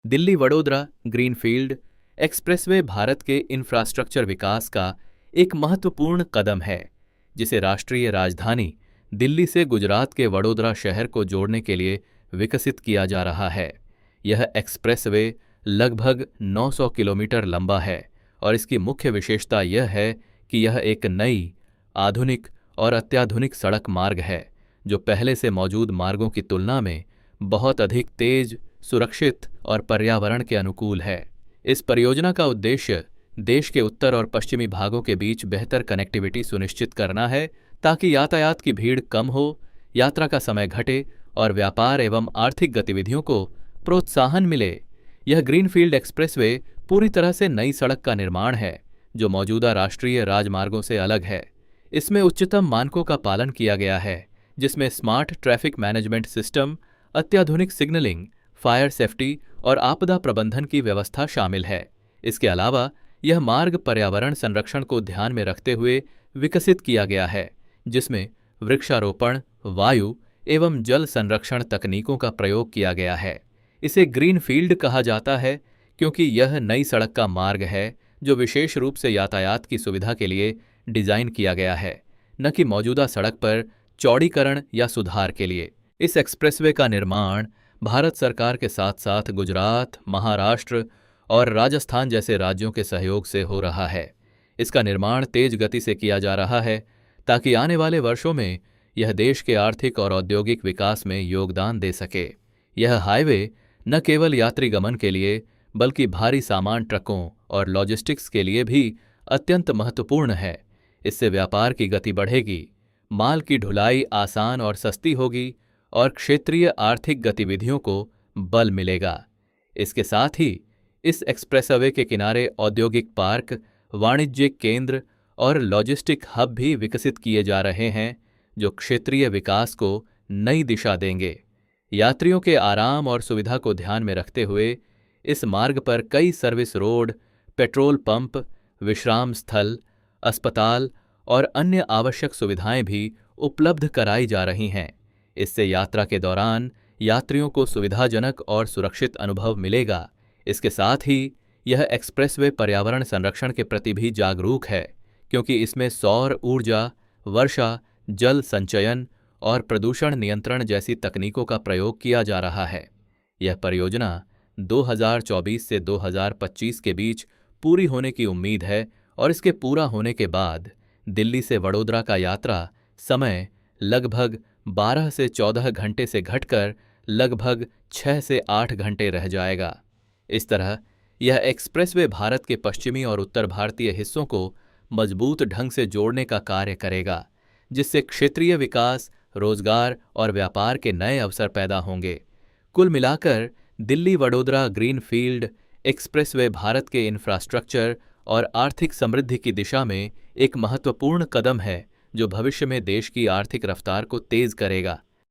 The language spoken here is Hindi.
दिल्ली वडोदरा ग्रीनफील्ड एक्सप्रेसवे भारत के इंफ्रास्ट्रक्चर विकास का एक महत्वपूर्ण कदम है, जिसे राष्ट्रीय राजधानी दिल्ली से गुजरात के वडोदरा शहर को जोड़ने के लिए विकसित किया जा रहा है। यह एक्सप्रेसवे लगभग 900 किलोमीटर लंबा है और इसकी मुख्य विशेषता यह है कि यह एक नई, आधुनिक और अत्याधुनिक सड़क मार्ग है, जो पहले से मौजूद मार्गों की तुलना में बहुत अधिक तेज, सुरक्षित और पर्यावरण के अनुकूल है। इस परियोजना का उद्देश्य देश के उत्तर और पश्चिमी भागों के बीच बेहतर कनेक्टिविटी सुनिश्चित करना है, ताकि यातायात की भीड़ कम हो, यात्रा का समय घटे और व्यापार एवं आर्थिक गतिविधियों को प्रोत्साहन मिले। यह ग्रीनफील्ड एक्सप्रेसवे पूरी तरह से नई सड़क का निर्माण है, जो मौजूदा राष्ट्रीय राजमार्गों से अलग है। इसमें उच्चतम मानकों का पालन किया गया है, जिसमें स्मार्ट ट्रैफिक मैनेजमेंट सिस्टम, अत्याधुनिक सिग्नलिंग, फायर सेफ्टी और आपदा प्रबंधन की व्यवस्था शामिल है। इसके अलावा यह मार्ग पर्यावरण संरक्षण को ध्यान में रखते हुए विकसित किया गया है, जिसमें वृक्षारोपण, वायु एवं जल संरक्षण तकनीकों का प्रयोग किया गया है। इसे ग्रीन फील्ड कहा जाता है क्योंकि यह नई सड़क का मार्ग है, जो विशेष रूप से यातायात की सुविधा के लिए डिजाइन किया गया है, न कि मौजूदा सड़क पर चौड़ीकरण या सुधार के लिए। इस एक्सप्रेसवे का निर्माण भारत सरकार के साथ साथ गुजरात, महाराष्ट्र और राजस्थान जैसे राज्यों के सहयोग से हो रहा है। इसका निर्माण तेज गति से किया जा रहा है, ताकि आने वाले वर्षों में यह देश के आर्थिक और औद्योगिक विकास में योगदान दे सके। यह हाईवे न केवल यात्री गमन के लिए, बल्कि भारी सामान ट्रकों और लॉजिस्टिक्स के लिए भी अत्यंत महत्वपूर्ण है। इससे व्यापार की गति बढ़ेगी, माल की ढुलाई आसान और सस्ती होगी और क्षेत्रीय आर्थिक गतिविधियों को बल मिलेगा। इसके साथ ही इस एक्सप्रेसवे के किनारे औद्योगिक पार्क, वाणिज्यिक केंद्र और लॉजिस्टिक हब भी विकसित किए जा रहे हैं, जो क्षेत्रीय विकास को नई दिशा देंगे। यात्रियों के आराम और सुविधा को ध्यान में रखते हुए इस मार्ग पर कई सर्विस रोड, पेट्रोल पंप, विश्राम स्थल, अस्पताल और अन्य आवश्यक सुविधाएं भी उपलब्ध कराई जा रही हैं। इससे यात्रा के दौरान यात्रियों को सुविधाजनक और सुरक्षित अनुभव मिलेगा। इसके साथ ही यह एक्सप्रेसवे पर्यावरण संरक्षण के प्रति भी जागरूक है, क्योंकि इसमें सौर ऊर्जा, वर्षा जल संचयन और प्रदूषण नियंत्रण जैसी तकनीकों का प्रयोग किया जा रहा है। यह परियोजना 2024 से 2025 के बीच पूरी होने की उम्मीद है और इसके पूरा होने के बाद दिल्ली से वडोदरा का यात्रा समय लगभग 12 से 14 घंटे से घटकर लगभग 6 से 8 घंटे रह जाएगा। इस तरह यह एक्सप्रेसवे भारत के पश्चिमी और उत्तर भारतीय हिस्सों को मजबूत ढंग से जोड़ने का कार्य करेगा, जिससे क्षेत्रीय विकास, रोजगार और व्यापार के नए अवसर पैदा होंगे। कुल मिलाकर दिल्ली वडोदरा ग्रीनफील्ड एक्सप्रेसवे भारत के इंफ्रास्ट्रक्चर और आर्थिक समृद्धि की दिशा में एक महत्वपूर्ण कदम है, जो भविष्य में देश की आर्थिक रफ्तार को तेज करेगा।